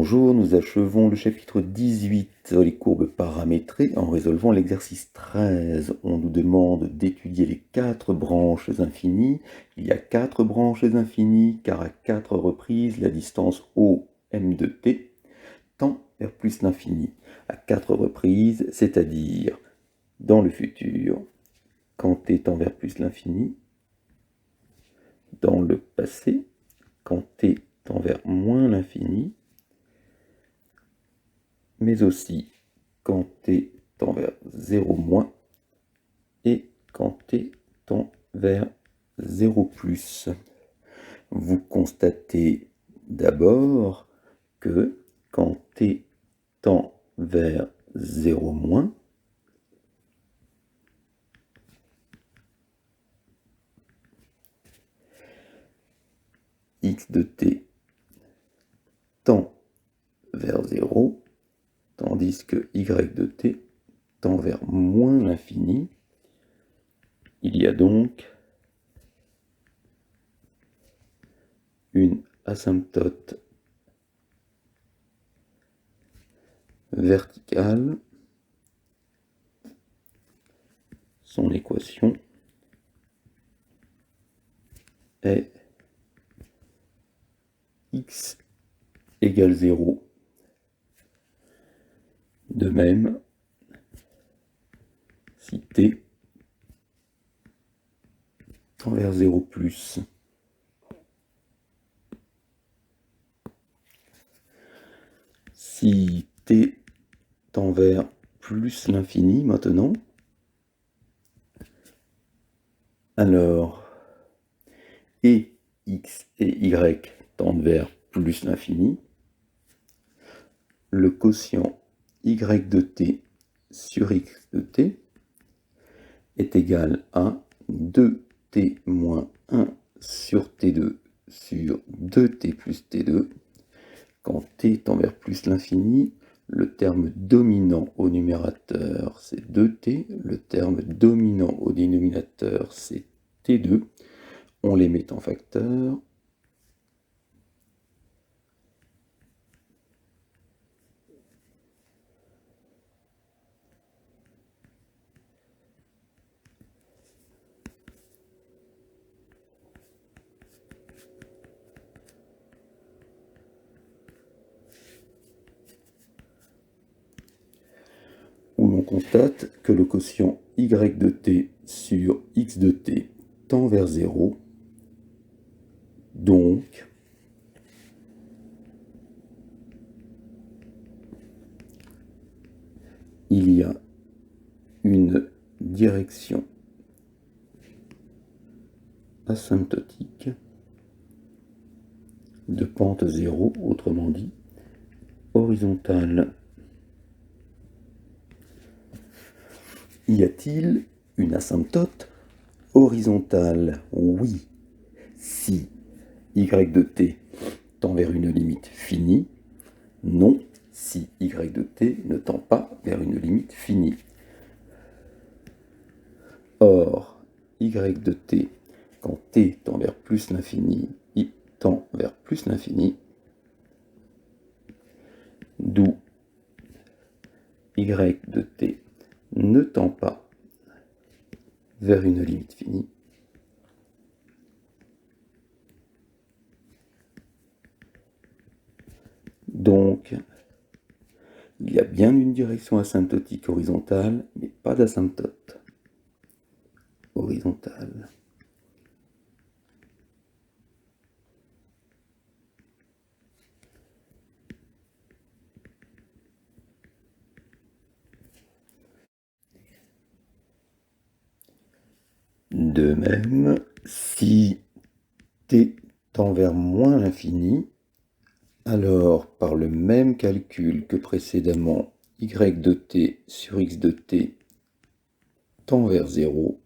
Bonjour, nous achevons le chapitre 18, les courbes paramétrées, en résolvant l'exercice 13. On nous demande d'étudier les 4 branches infinies. Il y a 4 branches infinies, car à 4 reprises, la distance OM de t tend vers plus l'infini. À 4 reprises, c'est-à-dire dans le futur, quand t tend vers plus l'infini, dans le passé, quand t tend vers moins l'infini, mais aussi quand t tend vers 0 moins et quand t tend vers 0 plus. Vous constatez d'abord que quand t tend vers 0 moins, x de t tend vers 0, tandis que y de t tend vers moins l'infini. Il y a donc une asymptote verticale. Son équation est x égale 0. De même, si t tend vers 0 plus, si t tend vers plus l'infini maintenant, alors et x et y tendent vers plus l'infini, le quotient y de t sur x de t est égal à 2t moins 1 sur t2 sur 2t plus t2. Quand t tend vers plus l'infini, le terme dominant au numérateur c'est 2t, le terme dominant au dénominateur c'est t2. On les met en facteur. Où l'on constate que le quotient y de t sur x de t tend vers 0. Donc, il y a une direction asymptotique de pente 0, autrement dit horizontale. Y a-t-il une asymptote horizontale? Oui, si y de t tend vers une limite finie. Non, si y de t ne tend pas vers une limite finie. Or, y de t, quand t tend vers plus l'infini, y tend vers plus l'infini, d'où y de t ne tend pas vers une limite finie. Donc, il y a bien une direction asymptotique horizontale, mais pas d'asymptote horizontale. De même, si t tend vers moins l'infini, alors par le même calcul que précédemment, y de t sur x de t tend vers 0.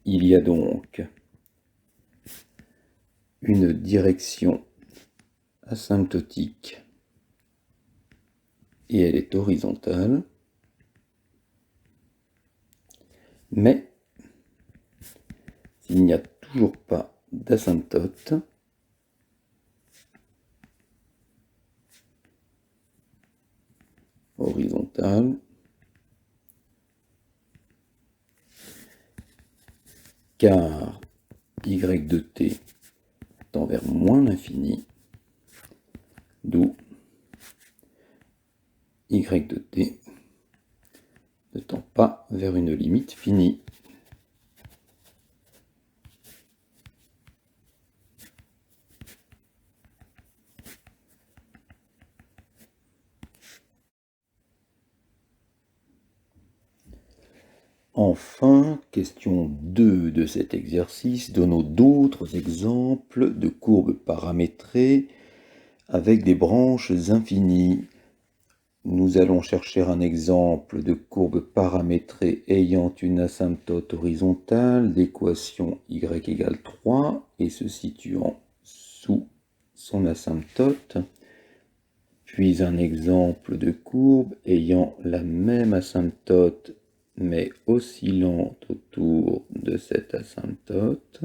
Il y a donc une direction asymptotique et elle est horizontale. Mais s'il n'y a toujours pas d'asymptote, horizontale, car y de t tend vers moins l'infini, d'où y de t ne tend pas vers une limite finie. Enfin, question 2 de cet exercice, donnons d'autres exemples de courbes paramétrées avec des branches infinies. Nous allons chercher un exemple de courbe paramétrée ayant une asymptote horizontale d'équation y égale 3 et se situant sous son asymptote. Puis un exemple de courbe ayant la même asymptote mais oscillant autour de cette asymptote.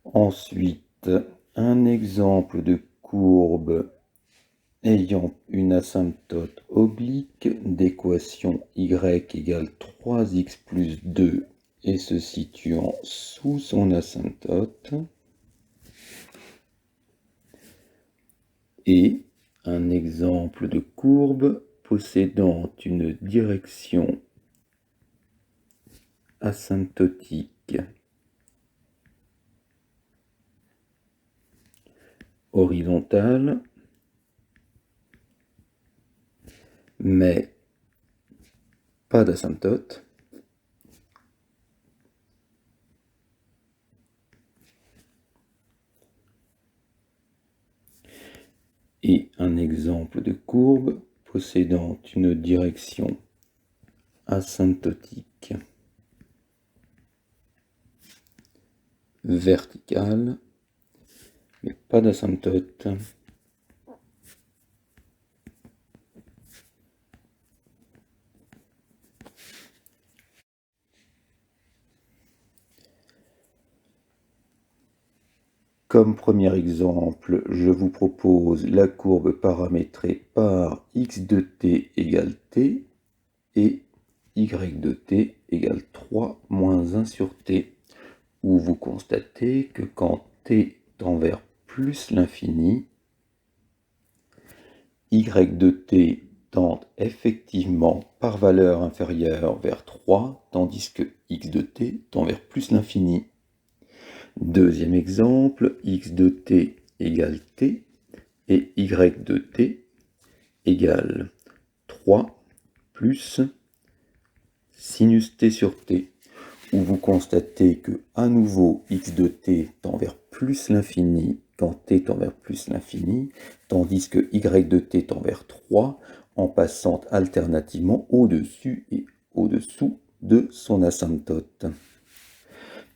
Ensuite, un exemple de courbe ayant une asymptote oblique d'équation y égale 3x plus 2 et se situant sous son asymptote. Et un exemple de courbe possédant une direction asymptotique horizontale, mais pas d'asymptote. Et un exemple de courbe possédant une direction asymptotique verticale, mais pas d'asymptote. Comme premier exemple, je vous propose la courbe paramétrée par x de t égale t et y de t égale 3 moins 1 sur t, où vous constatez que quand t tend vers plus l'infini, y de t tend effectivement par valeur inférieure vers 3, tandis que x de t tend vers plus l'infini. Deuxième exemple, x de t égale t et y de t égale 3 plus sinus t sur t, où vous constatez que à nouveau x de t tend vers plus l'infini quand t tend vers plus l'infini, tandis que y de t tend vers 3 en passant alternativement au-dessus et au-dessous de son asymptote.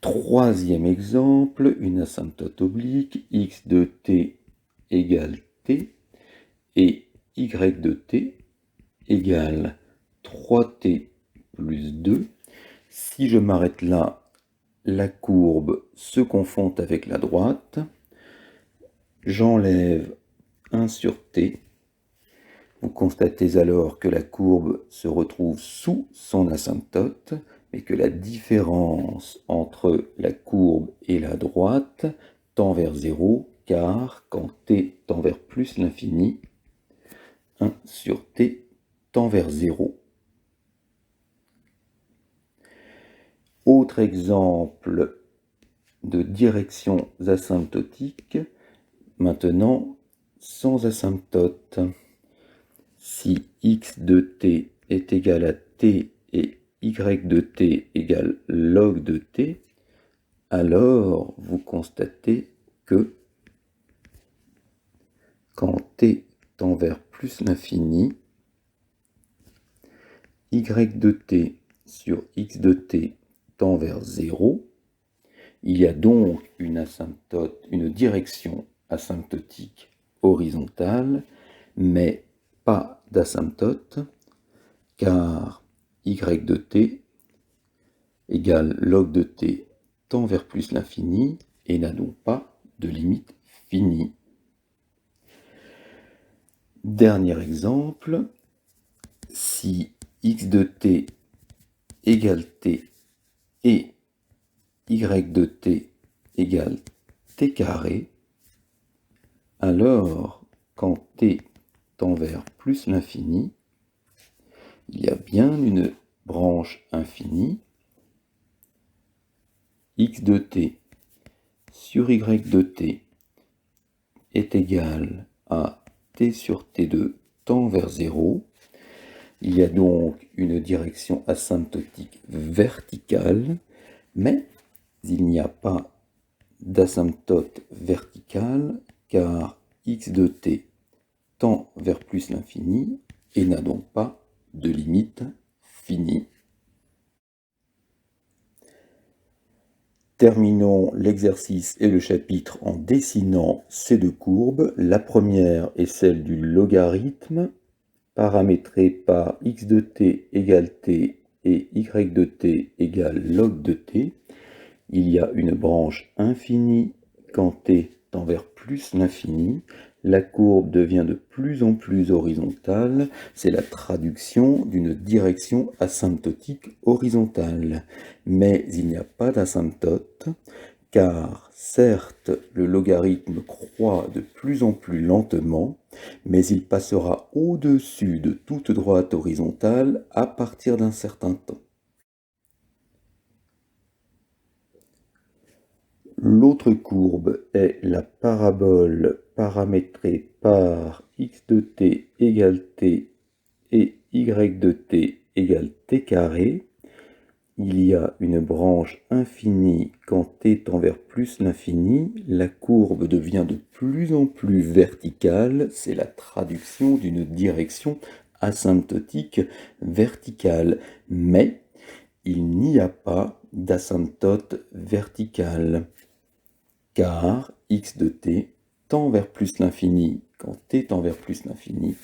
Troisième exemple, une asymptote oblique, x de t égale t et y de t égale 3t plus 2. Si je m'arrête là, la courbe se confond avec la droite. J'enlève 1 sur t. Vous constatez alors que la courbe se retrouve sous son asymptote, mais que la différence entre la courbe et la droite tend vers 0, car quand t tend vers plus l'infini, 1 sur t tend vers 0. Autre exemple de directions asymptotiques, maintenant sans asymptote. Si x de t est égal à t et y de t égale log de t, alors vous constatez que quand t tend vers plus l'infini, y de t sur x de t tend vers 0. Il y a donc une asymptote, une direction asymptotique horizontale, mais pas d'asymptote, car y de t égale log de t tend vers plus l'infini et n'a donc pas de limite fini. Dernier exemple, si x de t égale t et y de t égale t carré, alors quand t tend vers plus l'infini, il y a bien une branche infinie, x de t sur y de t est égal à t sur t2 tend vers 0. Il y a donc une direction asymptotique verticale, mais il n'y a pas d'asymptote verticale car x de t tend vers plus l'infini et n'a donc pas de limite finie. Terminons l'exercice et le chapitre en dessinant ces deux courbes. La première est celle du logarithme paramétré par x de t égale t et y de t égale log de t. Il y a une branche infinie quand t tend vers plus l'infini. La courbe devient de plus en plus horizontale. C'est la traduction d'une direction asymptotique horizontale. Mais il n'y a pas d'asymptote, car certes, le logarithme croît de plus en plus lentement, mais il passera au-dessus de toute droite horizontale à partir d'un certain temps. L'autre courbe est la parabole paramétrée par x de t égale t et y de t égale t carré. Il y a une branche infinie quand t tend vers plus l'infini. La courbe devient de plus en plus verticale. C'est la traduction d'une direction asymptotique verticale. Mais il n'y a pas d'asymptote verticale, car x de t tend vers plus l'infini quand t tend vers plus l'infini